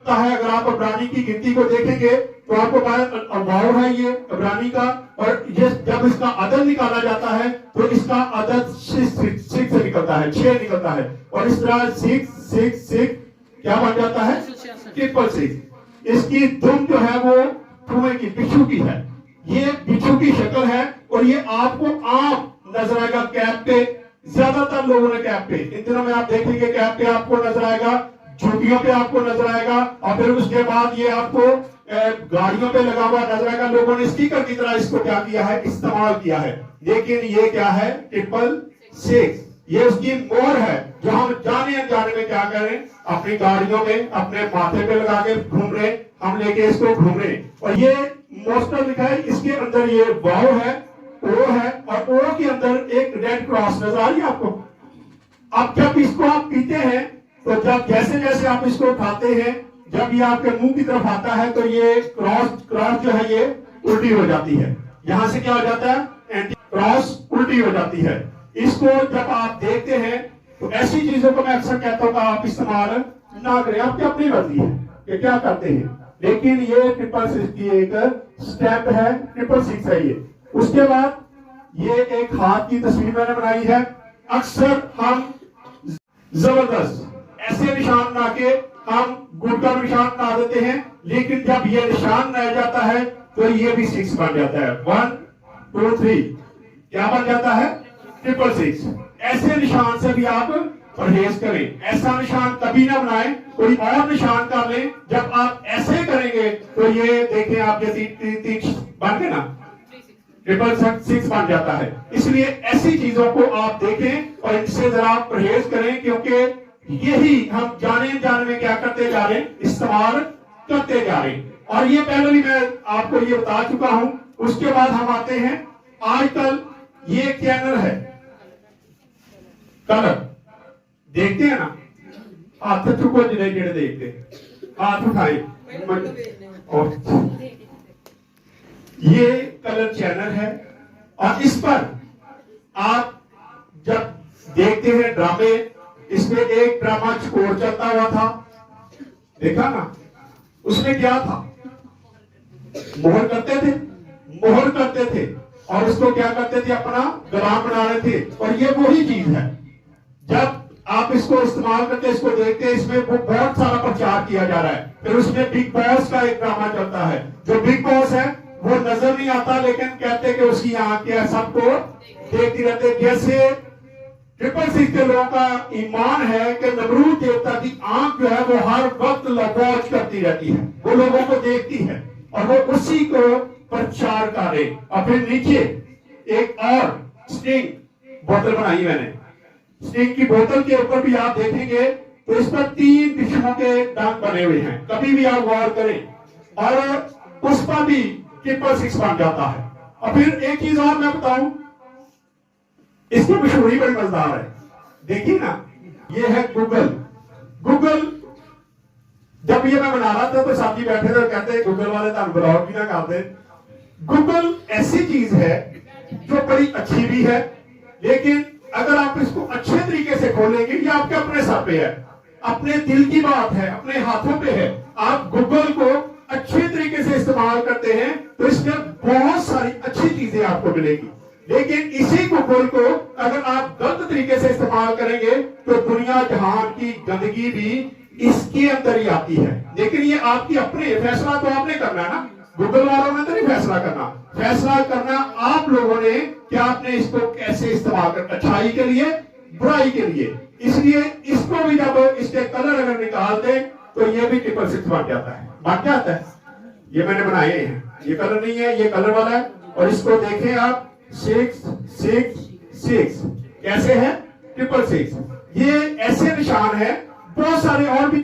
है। अगर आप इब्रानी की गिनती को देखेंगे तो आपको वाव है ये इब्रानी का, और ये जब इसका अदद निकाला जाता है तो इसका अदद 6 से निकलता है, 6 निकलता है, और इस तरह 6 क्या बन जाता है 666। इसकी दुम जो है वो कुएं की बिच्छू की है, ये बिच्छू की शक्ल है, और ये आपको आम नजर आएगा कैप पे। ज्यादातर लोगों ने कैप पे, इन दिनों में आप देखेंगे कैप पे आपको नजर आएगा, झुग्गियों पे आपको नजर आएगा, और फिर उसके बाद ये आपको गाड़ियों पे लगा हुआ नजर आएगा। लोगों ने स्टिकर की तरह इसको क्या किया है, इस्तेमाल किया है। लेकिन ये क्या है 666, ये उसकी मोहर है जो हम जाने अनजाने में क्या करें, अपनी गाड़ियों में अपने माथे पे लगा के घूम रहे, हम लेके इसको घूम रहे। और ये मोस्टर लिखा है, इसके अंदर ये वाव है, ओ है, और ओ के अंदर एक रेड क्रॉस नजर आ रही है आपको। अब जब इसको आप पीते हैं तो जब जैसे जैसे आप इसको उठाते हैं, जब ये आपके मुंह की तरफ आता है तो ये क्रॉस जो है ये उल्टी हो जाती है। यहां से क्या हो जाता है, एंटी क्रॉस उल्टी हो जाती है। इसको जब आप देखते हैं तो ऐसी चीजों को मैं अक्सर कहता हूं कि आप इस्तेमाल ना करें, आपकी अपनी मर्जी है कि क्या करते हैं। लेकिन ये 666 की एक स्टेप है, 666 है ये। उसके बाद ये एक हाथ की तस्वीर मैंने बनाई है। अक्सर हम जबरदस्त ऐसे निशान बना के हम गुड का निशान बना देते हैं, लेकिन जब ये निशान रह जाता है तो ये भी 6 बन जाता है। 1 2 3 क्या बन जाता है 666। ऐसे निशान से भी आप परहेज करें, ऐसा निशान कभी ना बनाएं, कोई और निशान कर लें। जब आप ऐसे करेंगे तो ये देखें आप ये 3 बन गए ना, 666 बन जाता है। इसलिए ऐसी चीजों को आप देखें और इनसे जरा परहेज करें, क्योंकि यही हम जाने जाने में क्या करते जा रहे हैं, इस्तेमाल करते जा रहे हैं। और ये पहले भी मैं आपको ये बता चुका हूं। उसके बाद हम आते हैं, आजकल ये चैनल है कलर, देखते हैं ना, हाथ चुको जिन्हें जेड़े देखते, हाथ उठाए। ये कलर चैनल है, और इस पर आप जब देखते हैं ड्रामे, इसमें एक ड्रामा चकोर चलता हुआ था, देखा ना, उसमें क्या था, मोहर करते थे और उसको क्या करते थे, अपना गुलाम बना रहे थे। और ये वही चीज है, जब आप इसको इस्तेमाल करते, इसको देखते हैं, इसमें वो बहुत सारा प्रचार किया जा रहा है। फिर उसमें बिग बॉस का एक ड्रामा चलता है, जो बिग बॉस है वो नजर नहीं आता, लेकिन कहते कि उसकी आंखें सबको देखती रहते। जैसे 666 के लोगों का ईमान है कि नमरूद देवता की आंख जो है वो हर वक्त वॉच करती रहती है, वो लोगों को देखती है, और वो उसी को प्रचार करे। और फिर नीचे एक और स्टिंग बोतल बनाई मैंने, स्टिंग की बोतल के ऊपर भी आप देखेंगे तो इस पर 3 बिच्छुओं के दांत बने हुए हैं, कभी भी आप गौर करें, और उस पर भी 666 बन जाता है। और फिर एक चीज और मैं बताऊं, इसकी मशहूरी बड़ी मजेदार है, देखिए ना, ये है गूगल। जब ये मैं बना रहा था तो साथी बैठे थे और कहते गूगल वाले तो ब्लॉग भी ना करते। गूगल ऐसी चीज है जो बड़ी अच्छी भी है, लेकिन अगर आप इसको अच्छे तरीके से खोलेंगे, ये आपके अपने सर पे है, अपने दिल की बात है, अपने हाथों पे है। आप गूगल को अच्छे तरीके से इस्तेमाल करते हैं तो इसमें बहुत सारी अच्छी चीजें आपको मिलेगी। लेकिन इसी गूगल को अगर आप गलत तरीके से इस्तेमाल करेंगे तो दुनिया जहान की गंदगी भी इसके अंदर ही आती है। लेकिन ये आपकी अपने फैसला तो आपने करना है ना, गूगल वालों ने तो नहीं फैसला करना आप लोगों ने कि आपने इसको कैसे इस्तेमाल करना, अच्छाई के लिए, बुराई के लिए। इसलिए इसको भी जब इसके कलर अगर निकाल दें तो ये भी 666 बन जाता है। ये मैंने बनाए हैं, ये कलर नहीं है, ये कलर वाला है। और इसको देखें आप 666 कैसे है 666। ये ऐसे निशान है, बहुत सारे और भी